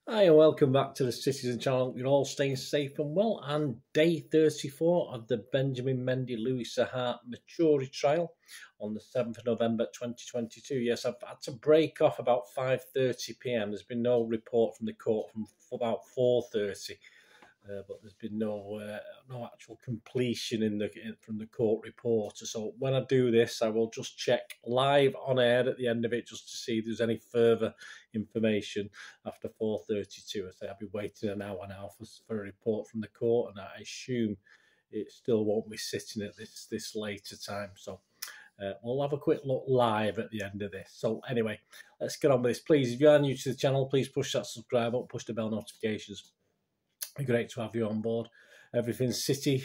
Hi and welcome back to the Citizen channel. You're all staying safe and well. And day 34 of the Benjamin Mendy Louis Saha MATTURIE trial on the 7th of November 2022. Yes, I've had to break off about 5:30 p.m. There's been no report from the court from about 4:30. But there's been no actual completion from the court reporter. So when I do this, I will just check live on air at the end of it just to see if there's any further information after 4:32. I say I'll be waiting an hour now for a report from the court, and I assume it still won't be sitting at this later time. So we'll have a quick look live at the end of this. So anyway, let's get on with this. Please, if you are new to the channel, please push that subscribe button, push the bell notifications. It'd be great to have you on board. Everything's City,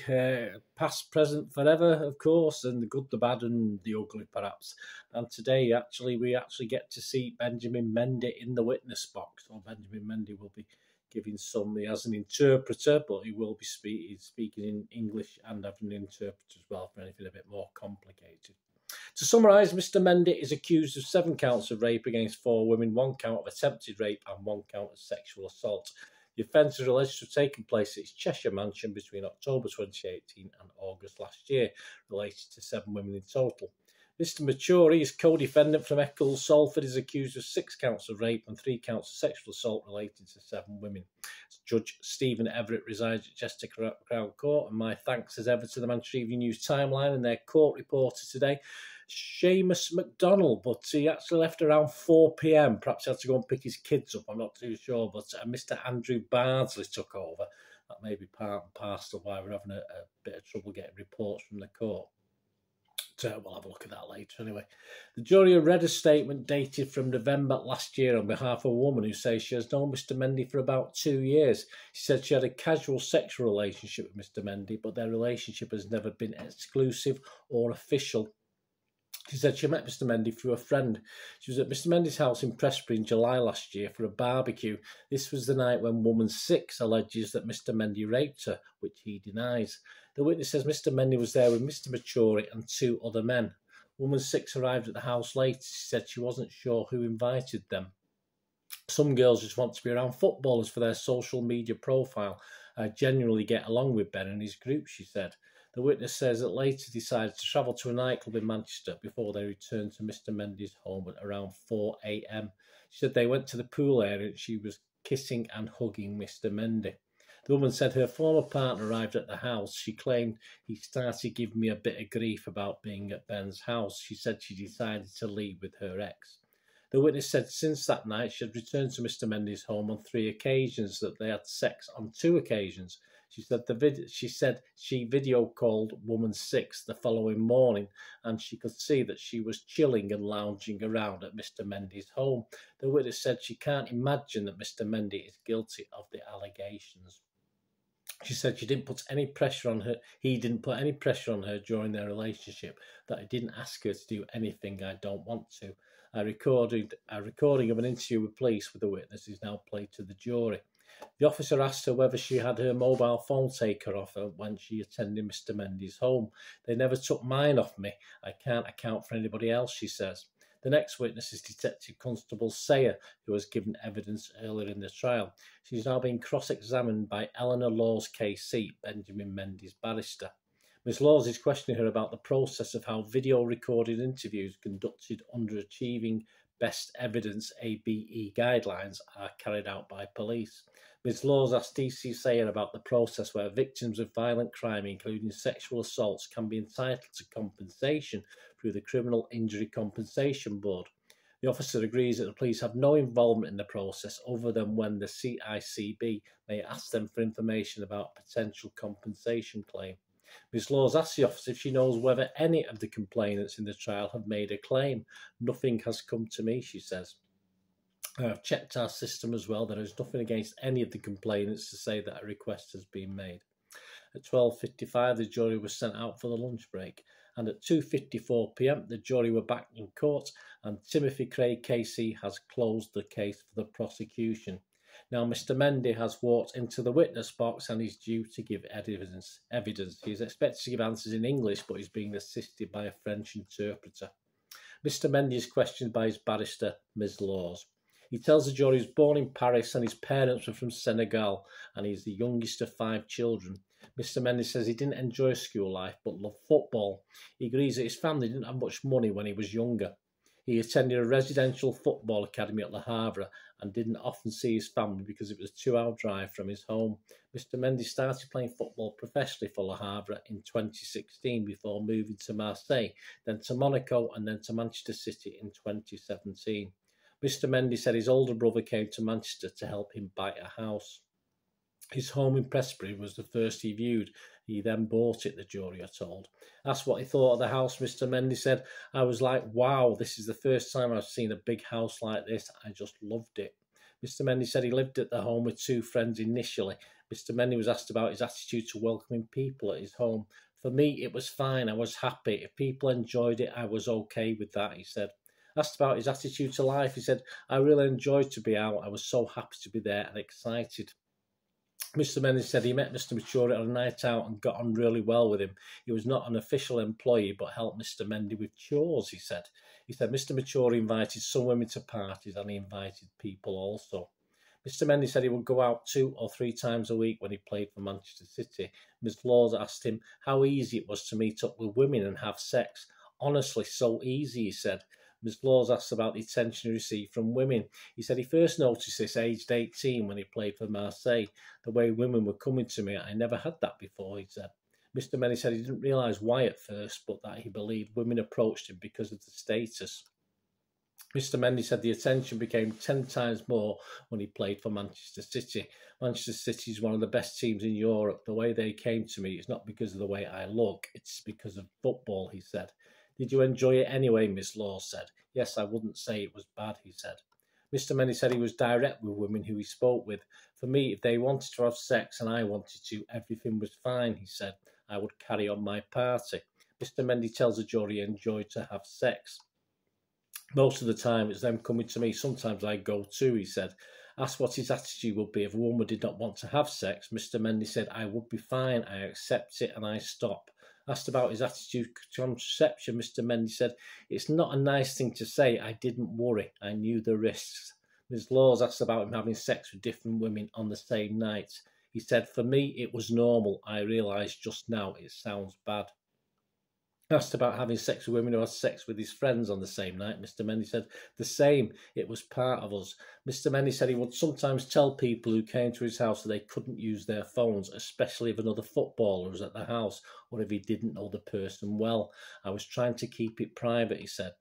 past, present, forever, of course, and the good, the bad, and the ugly, perhaps. And today, we actually get to see Benjamin Mendy in the witness box. So Benjamin Mendy will be giving he has an interpreter, but he will be speaking in English and having an interpreter as well for anything a bit more complicated. To summarise, Mr Mendy is accused of 7 counts of rape against 4 women, 1 count of attempted rape and 1 count of sexual assault. The offence is alleged to have taken place at his Cheshire mansion between October 2018 and August last year, related to 7 women in total. Mr MATTURIE, his co-defendant from Eccles, Salford, is accused of 6 counts of rape and 3 counts of sexual assault related to 7 women. Judge Stephen Everett resides at Chester Crown Court, and my thanks as ever to the Manchester Evening News Timeline and their court reporter today, Seamus McDonald, but he actually left around 4 p.m. Perhaps he had to go and pick his kids up, I'm not too sure, but Mr Andrew Bardsley took over. That may be part and parcel why we're having a bit of trouble getting reports from the court. We'll have a look at that later anyway. The jury read a statement dated from November last year on behalf of a woman who says she has known Mr Mendy for about 2 years. She said she had a casual sexual relationship with Mr Mendy, but their relationship has never been exclusive or official. She said she met Mr Mendy through a friend. She was at Mr Mendy's house in Prestbury in July last year for a barbecue. This was the night when woman 6 alleges that Mr Mendy raped her, which he denies. The witness says Mr Mendy was there with Mr MATTURIE and 2 other men. Woman 6 arrived at the house late. She said she wasn't sure who invited them. Some girls just want to be around footballers for their social media profile. I genuinely get along with Ben and his group, she said. The witness says that later decided to travel to a nightclub in Manchester before they returned to Mr Mendy's home at around 4 a.m. She said they went to the pool area and she was kissing and hugging Mr Mendy. The woman said her former partner arrived at the house. She claimed he started giving me a bit of grief about being at Ben's house. She said she decided to leave with her ex. The witness said since that night she had returned to Mr Mendy's home on 3 occasions, that they had sex on 2 occasions. She said she video called woman 6 the following morning and she could see that she was chilling and lounging around at Mr Mendy's home. The witness said she can't imagine that Mr Mendy is guilty of the allegations. She said he didn't put any pressure on her during their relationship, that he didn't ask her to do anything I don't want to. A recording of an interview with police with the witness is now played to the jury. The officer asked her whether she had her mobile phone taken off her when she attended Mr Mendy's home. They never took mine off me. I can't account for anybody else, she says. The next witness is Detective Constable Sayer, who has given evidence earlier in the trial. She's now being cross-examined by Eleanor Laws KC, Benjamin Mendy's barrister. Ms Laws is questioning her about the process of how video-recorded interviews conducted under Achieving Best Evidence ABE guidelines are carried out by police. Ms Laws asked DC Sayer about the process where victims of violent crime, including sexual assaults, can be entitled to compensation through the Criminal Injury Compensation Board. The officer agrees that the police have no involvement in the process other than when the CICB may ask them for information about a potential compensation claim. Ms Laws asked the officer if she knows whether any of the complainants in the trial have made a claim. Nothing has come to me, she says. I've checked our system as well. There is nothing against any of the complainants to say that a request has been made. At 12:55, the jury was sent out for the lunch break. And at 2:54 p.m, the jury were back in court and Timothy Craig KC has closed the case for the prosecution. Now, Mr Mendy has walked into the witness box and is due to give evidence. He is expected to give answers in English, but he's being assisted by a French interpreter. Mr Mendy is questioned by his barrister, Ms Laws. He tells the jury he was born in Paris and his parents were from Senegal, and he's the youngest of 5 children. Mr. Mendy says he didn't enjoy school life but loved football. He agrees that his family didn't have much money when he was younger. He attended a residential football academy at Le Havre and didn't often see his family because it was a 2-hour drive from his home. Mr. Mendy started playing football professionally for Le Havre in 2016 before moving to Marseille, then to Monaco and then to Manchester City in 2017. Mr. Mendy said his older brother came to Manchester to help him buy a house. His home in Prestbury was the first he viewed. He then bought it, the jury are told. Asked what he thought of the house, Mr. Mendy said, I was like, wow, this is the first time I've seen a big house like this. I just loved it. Mr. Mendy said he lived at the home with 2 friends initially. Mr. Mendy was asked about his attitude to welcoming people at his home. For me, it was fine. I was happy. If people enjoyed it, I was okay with that, he said. Asked about his attitude to life, he said, I really enjoyed to be out. I was so happy to be there and excited. Mr. Mendy said he met Mr. Matturie on a night out and got on really well with him. He was not an official employee but helped Mr. Mendy with chores, he said. He said Mr. Matturie invited some women to parties and he invited people also. Mr. Mendy said he would go out 2 or 3 times a week when he played for Manchester City. Ms. Laws asked him how easy it was to meet up with women and have sex. Honestly, so easy, he said. Ms. Laws asked about the attention he received from women. He said he first noticed this aged 18 when he played for Marseille. The way women were coming to me, I never had that before, he said. Mr. Mendy said he didn't realise why at first, but that he believed women approached him because of the status. Mr. Mendy said the attention became 10 times more when he played for Manchester City. Manchester City is one of the best teams in Europe. The way they came to me is not because of the way I look, it's because of football, he said. Did you enjoy it anyway, Miss Law said. Yes, I wouldn't say it was bad, he said. Mr. Mendy said he was direct with women who he spoke with. For me, if they wanted to have sex and I wanted to, everything was fine, he said. I would carry on my party. Mr. Mendy tells the jury he enjoyed to have sex. Most of the time it's them coming to me. Sometimes I go too, he said. Asked what his attitude would be if a woman did not want to have sex, Mr. Mendy said, I would be fine, I accept it and I stop. Asked about his attitude to contraception, Mr. Mendy said, it's not a nice thing to say. I didn't worry. I knew the risks. Ms. Laws asked about him having sex with different women on the same night. He said, for me, it was normal. I realised just now it sounds bad. Asked about having sex with women who had sex with his friends on the same night, Mr. Mendy said, the same, it was part of us. Mr. Mendy said he would sometimes tell people who came to his house that they couldn't use their phones, especially if another footballer was at the house or if he didn't know the person well. I was trying to keep it private, he said.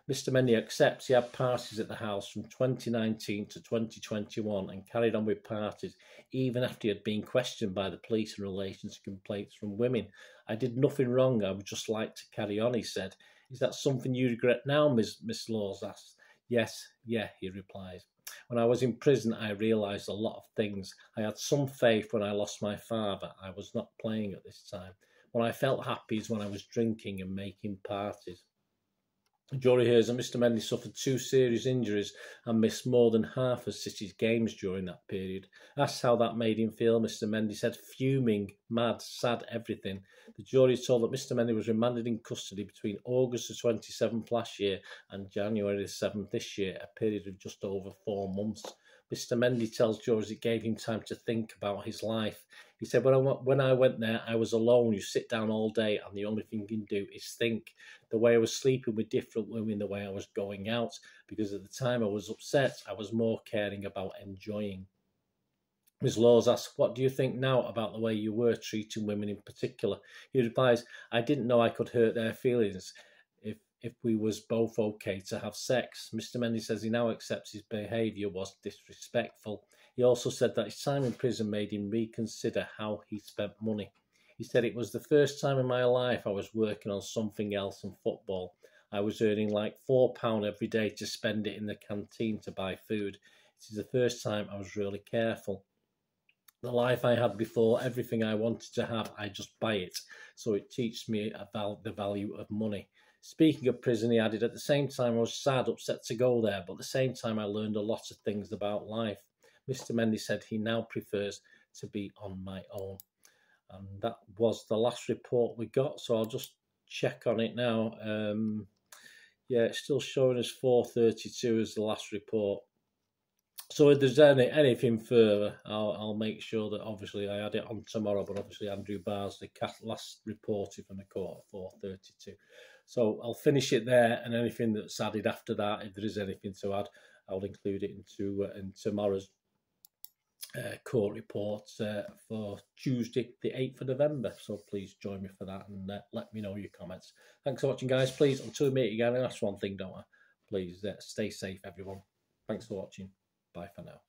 Mr. Mendy accepts he had parties at the house from 2019 to 2021 and carried on with parties even after he had been questioned by the police in relation to complaints from women. I did nothing wrong, I would just like to carry on, he said. Is that something you regret now, Miss Laws asked. Yes, yeah, he replies. When I was in prison, I realised a lot of things. I had some faith when I lost my father. I was not playing at this time. When I felt happy is when I was drinking and making parties. The jury hears that Mr. Mendy suffered 2 serious injuries and missed more than half of City's games during that period. Asked how that made him feel, Mr. Mendy said, fuming, mad, sad, everything. The jury is told that Mr. Mendy was remanded in custody between August the 27th last year and January the 7th this year, a period of just over 4 months. Mr. Mendy tells jurors it gave him time to think about his life. He said, when I went there, I was alone. You sit down all day and the only thing you can do is think. The way I was sleeping with different women, the way I was going out, because at the time I was upset, I was more caring about enjoying. Ms. Laws asks, what do you think now about the way you were treating women in particular? He replies, I didn't know I could hurt their feelings if we was both okay to have sex. Mr. Mendy says he now accepts his behaviour was disrespectful. He also said that his time in prison made him reconsider how he spent money. He said, it was the first time in my life I was working on something else than football. I was earning like £4 every day to spend it in the canteen to buy food. It is the first time I was really careful. The life I had before, everything I wanted to have, I just buy it. So it teaches me about the value of money. Speaking of prison, he added, at the same time I was sad, upset to go there, but at the same time I learned a lot of things about life. Mr. Mendy said he now prefers to be on my own. And that was the last report we got, so I'll just check on it now. Yeah, it's still showing us 4:32 as the last report. So if there's anything further, I'll make sure that obviously I add it on tomorrow. But obviously Andrew Barsley last reported from the court at 4:32. So I'll finish it there, and anything that's added after that, if there is anything to add, I'll include it into in tomorrow's court report for Tuesday, the 8th of November. So please join me for that, and let me know your comments. Thanks for watching, guys. Please, until we meet again, and that's one thing, don't I? Please stay safe, everyone. Thanks for watching. Bye for now.